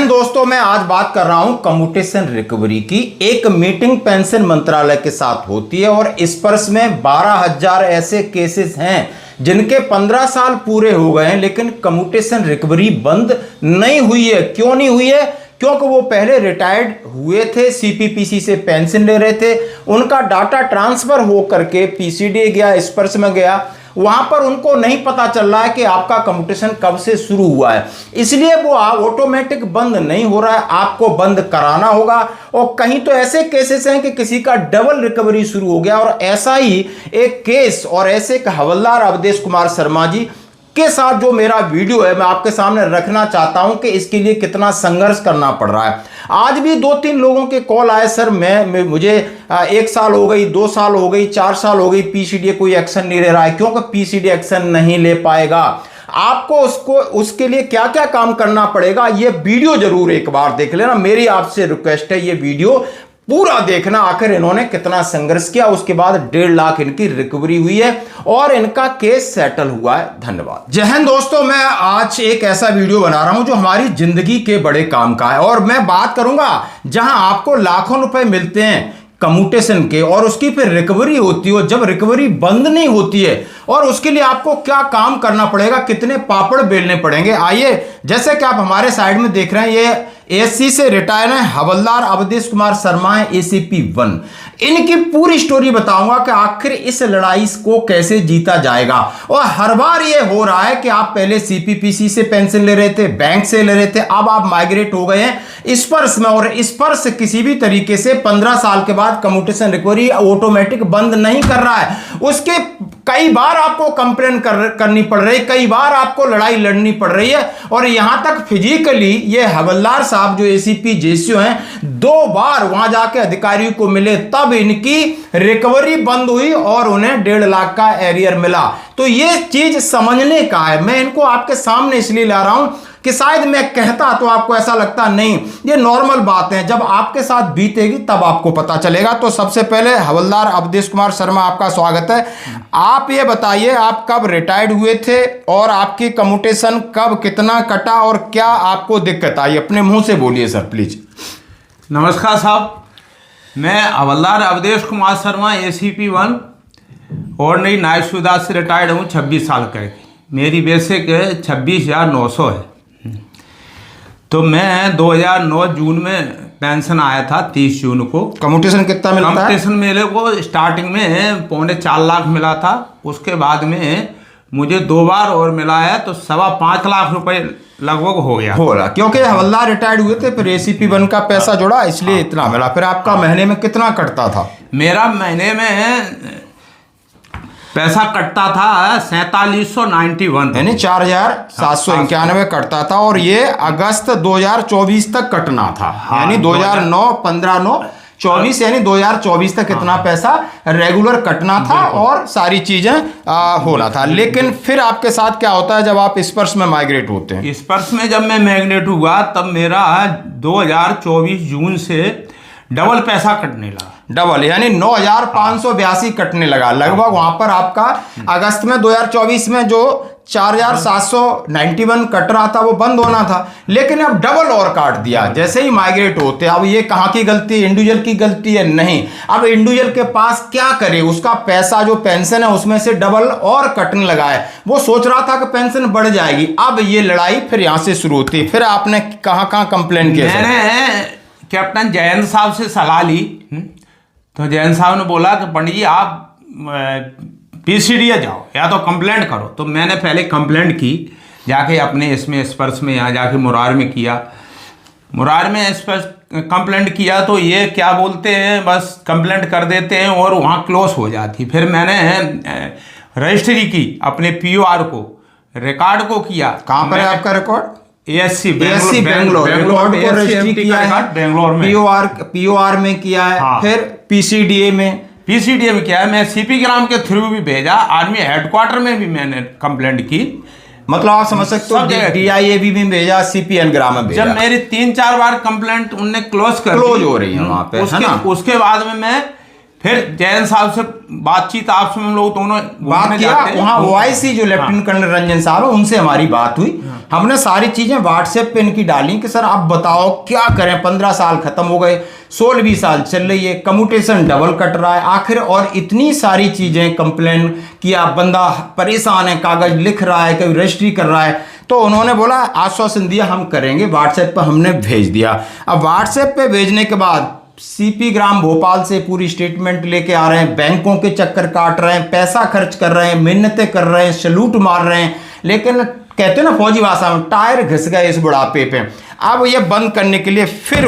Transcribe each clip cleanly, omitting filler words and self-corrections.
हिंद दोस्तों, मैं आज बात कर रहा हूं कम्यूटेशन रिकवरी की। एक मीटिंग पेंशन मंत्रालय के साथ होती है और इस वर्ष में 12,000 ऐसे केसेस हैं जिनके 15 साल पूरे हो गए हैं लेकिन कम्यूटेशन रिकवरी बंद नहीं हुई है। क्यों नहीं हुई है? क्योंकि वो पहले रिटायर्ड हुए थे, सीपीपीसी से पेंशन ले रहे थे, उनका डाटा ट्रांसफर हो करके पीसीडी गया, स्पर्श में गया, वहां पर उनको नहीं पता चल रहा है कि आपका कम्यूटेशन कब से शुरू हुआ है, इसलिए वो ऑटोमेटिक बंद नहीं हो रहा है, आपको बंद कराना होगा। और कहीं तो ऐसे केसेस हैं कि किसी का डबल रिकवरी शुरू हो गया। और ऐसा ही एक केस और ऐसे एक हवलदार अवधेश कुमार शर्मा जी के साथ जो मेरा वीडियो है मैं आपके सामने रखना चाहता हूं कि इसके लिए कितना संघर्ष करना पड़ रहा है। आज भी 2-3 लोगों के कॉल आए, सर मुझे 1 साल हो गई, 2 साल हो गई, 4 साल हो गई, पीसीडी कोई एक्शन नहीं ले रहा है। क्योंकि पीसीडी एक्शन नहीं ले पाएगा। आपको उसके लिए क्या क्या काम करना पड़ेगा, ये वीडियो जरूर एक बार देख लेना। मेरी आपसे रिक्वेस्ट है, ये वीडियो पूरा देखना, आखिर इन्होंने कितना संघर्ष किया। उसके बाद 1.5 लाख इनकी रिकवरी हुई है और इनका केस सेटल हुआ है। धन्यवाद। जय हिंद दोस्तों, मैं आज एक ऐसा वीडियो बना रहा हूं जो हमारी जिंदगी के बड़े काम का है और मैं बात करूंगा जहां आपको लाखों रुपए मिलते हैं कम्यूटेशन के और उसकी फिर रिकवरी होती है। जब रिकवरी बंद नहीं होती है और उसके लिए आपको क्या काम करना पड़ेगा, कितने पापड़ बेलने पड़ेंगे। आइए, जैसे कि आप हमारे साइड में देख रहे हैं, ये एएससी से रिटायर हैं हवलदार अवधेश कुमार शर्मा है, एसीपी 1। इनकी पूरी स्टोरी बताऊंगा कि आखिर इस लड़ाई को कैसे जीता जाएगा। और हर बार ये हो रहा है कि आप पहले सीपीपीसी से पेंशन ले रहे थे, बैंक से ले रहे थे, अब आप माइग्रेट हो गए हैं स्पर्श में। और स्पर्श किसी भी तरीके से 15 साल के बाद कम्यूटेशन रिकवरी ऑटोमेटिक बंद नहीं कर रहा है। उसके कई बार आपको कंप्लेन करनी पड़ रही, कई बार आपको लड़ाई लड़नी पड़ रही है। और यहां तक फिजिकली ये हवलदार साहब जो एसीपी जेसीओ हैं, 2 बार वहां जाके अधिकारियों को मिले, तब इनकी रिकवरी बंद हुई और उन्हें 1.5 लाख का एरियर मिला। तो ये चीज समझने का है। मैं इनको आपके सामने इसलिए ला रहा हूं कि शायद मैं कहता तो आपको ऐसा लगता नहीं, ये नॉर्मल बात है, जब आपके साथ बीतेगी तब आपको पता चलेगा। तो सबसे पहले हवलदार अवधेश कुमार शर्मा, आपका स्वागत है। आप ये बताइए, आप कब रिटायर्ड हुए थे और आपकी कम्यूटेशन कब कितना कटा और क्या आपको दिक्कत आई? अपने मुंह से बोलिए सर प्लीज। नमस्कार साहब, मैं हवलदार अवधेश कुमार शर्मा, एसीपी 1 और नई नायब सूबेदार से रिटायर्ड हूँ 26 साल का। मेरी बेसिक 26,900 है। तो मैं 2009 जून में पेंशन आया था, 30 जून को। कम्यूटेशन कितना मिलता है? कम्यूटेशन मेरे को स्टार्टिंग में 4.25 लाख मिला था। उसके बाद में मुझे 2 बार और मिला है, तो 5.25 लाख रुपए लगभग हो गया। हो रहा, क्योंकि हवलदार रिटायर्ड हुए थे, फिर एसीपी 1 का पैसा जुड़ा, इसलिए इतना मिला। फिर आपका महीने में कितना कटता था? मेरा महीने में पैसा कटता था 4791, यानी 4,791 कटता था। और ये अगस्त 2024 तक कटना था। यानी 2009, 15, 9, 24, यानी 2024 तक इतना पैसा रेगुलर कटना था और सारी चीजें होना था। लेकिन फिर आपके साथ क्या होता है जब आप स्पर्श में माइग्रेट होते हैं? स्पर्श में जब मैं माइग्रेट हुआ तब मेरा 2024 जून से डबल पैसा कटने लगा। डबल यानी 9,582 कटने लगा लगभग। वहां पर आपका अगस्त में 2024 में जो 4,791 कट रहा था वो बंद होना था, लेकिन अब डबल और काट दिया जैसे ही माइग्रेट होते। अब ये कहां की गलती? इंडिविजुअल की गलती है? नहीं। अब इंडिविजुअल के पास क्या करे, उसका पैसा जो पेंशन है उसमें से डबल और कटने लगा है। वो सोच रहा था कि पेंशन बढ़ जाएगी। अब ये लड़ाई फिर यहां से शुरू होती है। फिर आपने कहां कंप्लेन किया? मैंने कैप्टन जयंत साहब से सलाह ली, तो जयंत साहब ने बोला कि पंडित जी आप पीसीडी जाओ या तो कंप्लेंट करो। तो मैंने पहले कंप्लेंट की, जाके अपने इसमें स्पर्श में यहाँ जाके मुरार में किया। मुरार में स्पर्श कंप्लेंट किया तो ये क्या बोलते हैं, बस कंप्लेंट कर देते हैं और वहाँ क्लोज हो जाती। फिर मैंने रजिस्ट्री की अपने पीओआर को, रिकॉर्ड को किया। कहाँ पर है आपका रिकॉर्ड? एएससी बेंगलोर को रजिस्ट्री किया है, बेंगलोर में पीओआर में किया है। हाँ। फिर पीसीडीए में किया है। मैं सीपी ग्राम के थ्रू भी भेजा, आर्मी हेडक्वार्टर में भी मैंने कंप्लेंट की। मतलब आप समझ सकते हो, डीआईएबी में भेजा, सीपीएन ग्राम में भेजा। जब मेरी 3-4 बार कंप्लेंट उनने क्लोज हो रही है वहां पे, है ना? उसके बाद में मैं फिर जयंत साहब से बातचीत आपसे हम लोग दोनों बात किया, वहाँ OIC जो लेफ्टिनेंट कर्नल रंजन साहब है उनसे हमारी बात हुई। हमने सारी चीजें व्हाट्सएप पे इनकी डाली कि सर आप बताओ क्या करें, 15 साल खत्म हो गए, 16वीं साल चल रही है, कम्यूटेशन डबल कट रहा है आखिर, और इतनी सारी चीजें कंप्लेन किया, बंदा परेशान है, कागज लिख रहा है, कभी रजिस्ट्री कर रहा है। तो उन्होंने बोला आश्वासन दिया हम करेंगे, व्हाट्सएप पर हमने भेज दिया। अब व्हाट्सएप पे भेजने के बाद CP ग्राम भोपाल से पूरी स्टेटमेंट लेके आ रहे हैं, बैंकों के चक्कर काट रहे हैं, पैसा खर्च कर रहे हैं, मिन्नतें कर रहे हैं, सैल्यूट मार रहे हैं, लेकिन कहते हैं ना फौजी भाषा में टायर घिस गए इस बुढ़ापे पे। अब ये बंद करने के लिए फिर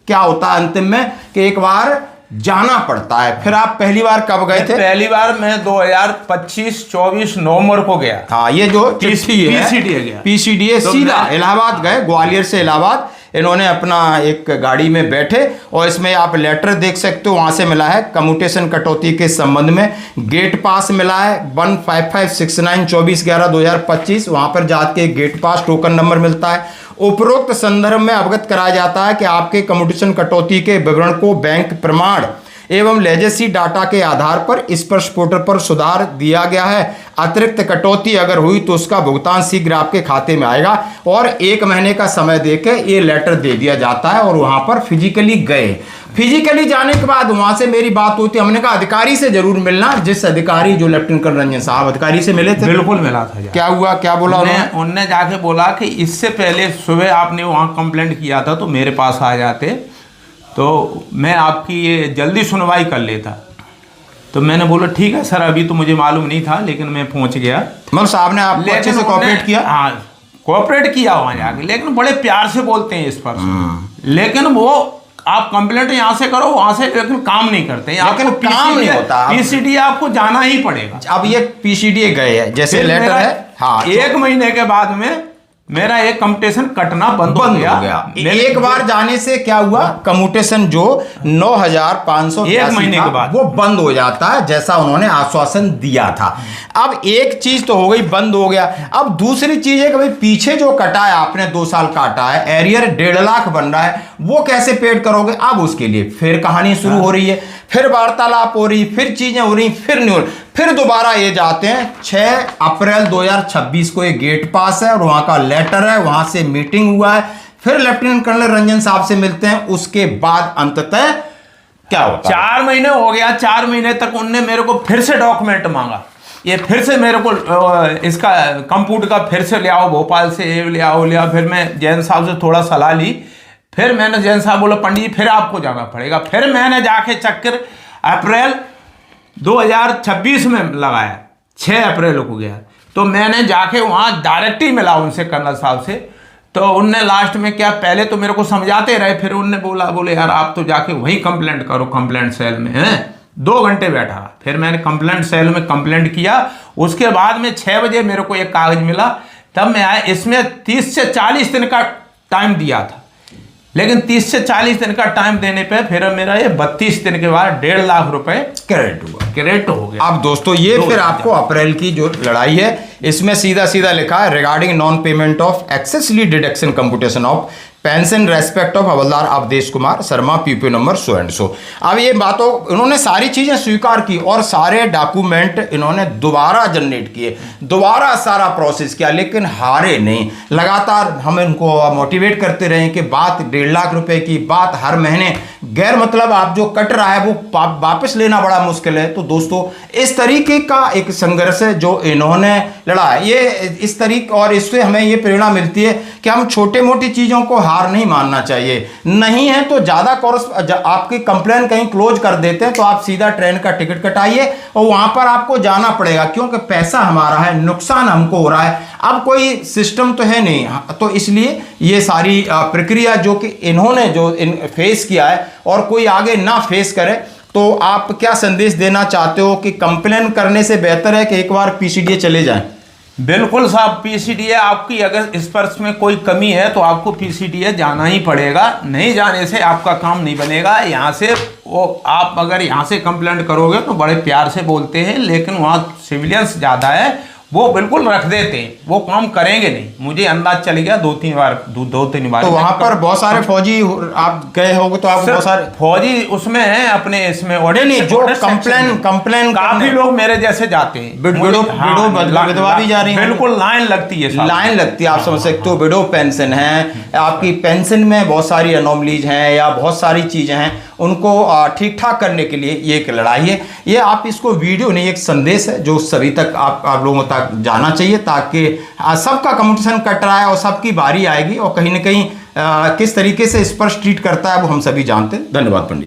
क्या होता है अंतिम में कि एक बार जाना पड़ता है। फिर आप पहली बार कब गए थे? पहली बार मैं 2025-24 नवंबर को गया। हाँ, ये जो चिट्ठी है PCDA गया, PCDA तो सीधा इलाहाबाद गए, ग्वालियर से इलाहाबाद इन्होंने अपना एक गाड़ी में बैठे, और इसमें आप लेटर देख सकते हो, वहां से मिला है कम्यूटेशन कटौती के संबंध में, गेट पास मिला है 15569 24/11/2025, वहां पर जाके गेट पास टोकन नंबर मिलता है। उपरोक्त संदर्भ में अवगत कराया जाता है कि आपके कम्यूटेशन कटौती के विवरण को बैंक प्रमाण एवं लेजेसी डाटा के आधार पर स्पर्श पोर्टल पर सुधार दिया गया है। अतिरिक्त कटौती अगर हुई तो उसका भुगतान शीघ्र आपके खाते में आएगा, और 1 महीने का समय देके ये लेटर दे दिया जाता है। और वहां पर फिजिकली गए, फिजिकली जाने के बाद वहां से मेरी बात होती, हमने कहा अधिकारी से जरूर मिलना, जिस अधिकारी जो लेफ्टिनेंट कर्नल रंजन साहब अधिकारी से मिले थे। बिल्कुल मिला था। क्या हुआ, क्या बोला उन्होंने जाके बोला कि इससे पहले सुबह आपने वहां कंप्लेंट किया था तो मेरे पास आ जाते तो मैं आपकी ये जल्दी सुनवाई कर लेता। तो मैंने बोला ठीक है सर, अभी तो मुझे मालूम नहीं था, लेकिन मैं पहुंच गया। मतलब साहब ने आपको अच्छे से कोऑपरेट किया? हाँ, कोऑपरेट किया वहां जाके, लेकिन बड़े प्यार से बोलते हैं इस पर। लेकिन वो आप कंप्लेंट यहाँ से करो वहां से, लेकिन काम नहीं करते हैं, लेकिन काम नहीं होता। PCDA आपको जाना ही पड़ेगा। अब ये PCDA गए हैं, जैसे लेटर है, हाँ, 1 महीने के बाद में मेरा एक कम्यूटेशन कटना बंद हो गया। एक बार जाने से क्या हुआ, कम्यूटेशन जो 9500 1 महीने के बाद वो बंद हो जाता है, जैसा उन्होंने आश्वासन दिया था। अब एक चीज तो हो गई, बंद हो गया। अब दूसरी चीज है कि भाई पीछे जो कटा है आपने 2 साल काटा है, एरियर 1.5 लाख बन रहा है, वो कैसे पेड करोगे? अब उसके लिए फिर कहानी शुरू हो रही है, फिर वार्तालाप हो रही, फिर चीजें हो रही, फिर नहीं हो रही। फिर दोबारा ये जाते हैं 6 अप्रैल 2026 को, ये गेट पास है और वहां का लेटर है, वहां से मीटिंग हुआ है, फिर लेफ्टिनेंट कर्नल रंजन साहब से मिलते हैं। उसके बाद अंततः क्या होता है? 4 महीने हो गया, 4 महीने तक उनने मेरे को फिर से डॉक्यूमेंट मांगा, ये फिर से मेरे को इसका कंप्यूटर का फिर से ले आओ, भोपाल से ले आओ। फिर मैं जैन साहब से थोड़ा सलाह ली, फिर मैंने जैन साहब बोला पंडित जी फिर आपको जाना पड़ेगा। फिर मैंने जाके चक्कर अप्रैल 2026 में लगाया, 6 अप्रैल को गया, तो मैंने जाके वहाँ डायरेक्ट ही मिला उनसे, कर्नल साहब से। तो उनने लास्ट में क्या, पहले तो मेरे को समझाते रहे, फिर उनने बोले यार आप तो जाके वहीं कंप्लेंट करो, कंप्लेंट सेल में है। 2 घंटे बैठा, फिर मैंने कंप्लेंट सेल में कंप्लेंट किया। उसके बाद में 6 बजे मेरे को एक कागज मिला, तब मैं आया। इसमें 30 से 40 दिन का टाइम दिया था, लेकिन 30 से 40 दिन का टाइम देने पे फिर मेरा ये 32 दिन के बाद 1.5 लाख रुपए क्रेडिट हो गया। अब दोस्तों ये फिर आपको अप्रैल की जो लड़ाई है, इसमें सीधा सीधा लिखा है regarding non payment of excessly deduction computation of pension respect of हवलदार Awadhesh Kumar Sharma PPO number so and so. अब ये बातों उन्होंने सारी चीजें स्वीकार की और सारे डॉक्यूमेंट इन्होंने दोबारा जनरेट किए, दोबारा सारा प्रोसेस किया, लेकिन हारे नहीं। लगातार हम इनको मोटिवेट करते रहे कि बात 1.5 लाख रुपए की बात, हर महीने गैर मतलब आप जो कट रहा है वो वापस लेना बड़ा मुश्किल है। तो दोस्तों इस तरीके का एक संघर्ष है जो इन्होंने लड़ा है, ये इस तरीके, और इससे हमें ये प्रेरणा मिलती है कि हम छोटे मोटी चीजों को हार नहीं मानना चाहिए। नहीं है तो ज्यादा कोर्स आपकी कंप्लेन कहीं क्लोज कर देते हैं तो आप सीधा ट्रेन का टिकट कटाइए और वहां पर आपको जाना पड़ेगा, क्योंकि पैसा हमारा है, नुकसान हमको हो रहा है। अब कोई सिस्टम तो है नहीं, तो इसलिए ये सारी प्रक्रिया जो कि इन्होंने जो फेस किया है और कोई आगे ना फेस करे, तो आप क्या संदेश देना चाहते हो कि कंप्लेन करने से बेहतर है कि एक बार PCDA चले जाएं? बिल्कुल साहब, PCDA आपकी अगर स्पर्श में कोई कमी है तो आपको PCDA जाना ही पड़ेगा। नहीं जाने से आपका काम नहीं बनेगा। यहाँ से वो आप अगर यहाँ से कंप्लेंट करोगे तो बड़े प्यार से बोलते हैं, लेकिन वहाँ सिविलियंस ज़्यादा है, वो बिल्कुल रख देते हैं, वो काम करेंगे नहीं। मुझे अंदाज चल गया दो तीन बार। तो वहां पर बहुत सारे फौजी आप गए होंगे तो आपको बहुत सारे फौजी उसमें हैं अपने इसमें नहीं जो कंप्लेन काफी लोग मेरे जैसे जाते हैं। विधवा भी जा रही है, बिल्कुल लाइन लगती है, लाइन लगती है। आप समझ सकते हो, विडो पेंशन है, आपकी पेंशन में बहुत सारी अनोमलीज हैं या बहुत सारी चीजें हैं, उनको ठीक ठाक करने के लिए ये एक लड़ाई है। ये आप इसको वीडियो नहीं, एक संदेश है जो सभी तक आप लोगों तक जाना चाहिए, ताकि सबका कंपटीशन कट रहा है और सबकी बारी आएगी और कहीं ना कहीं किस तरीके से इस पर ट्रीट करता है वो हम सभी जानते हैं। धन्यवाद पंडित।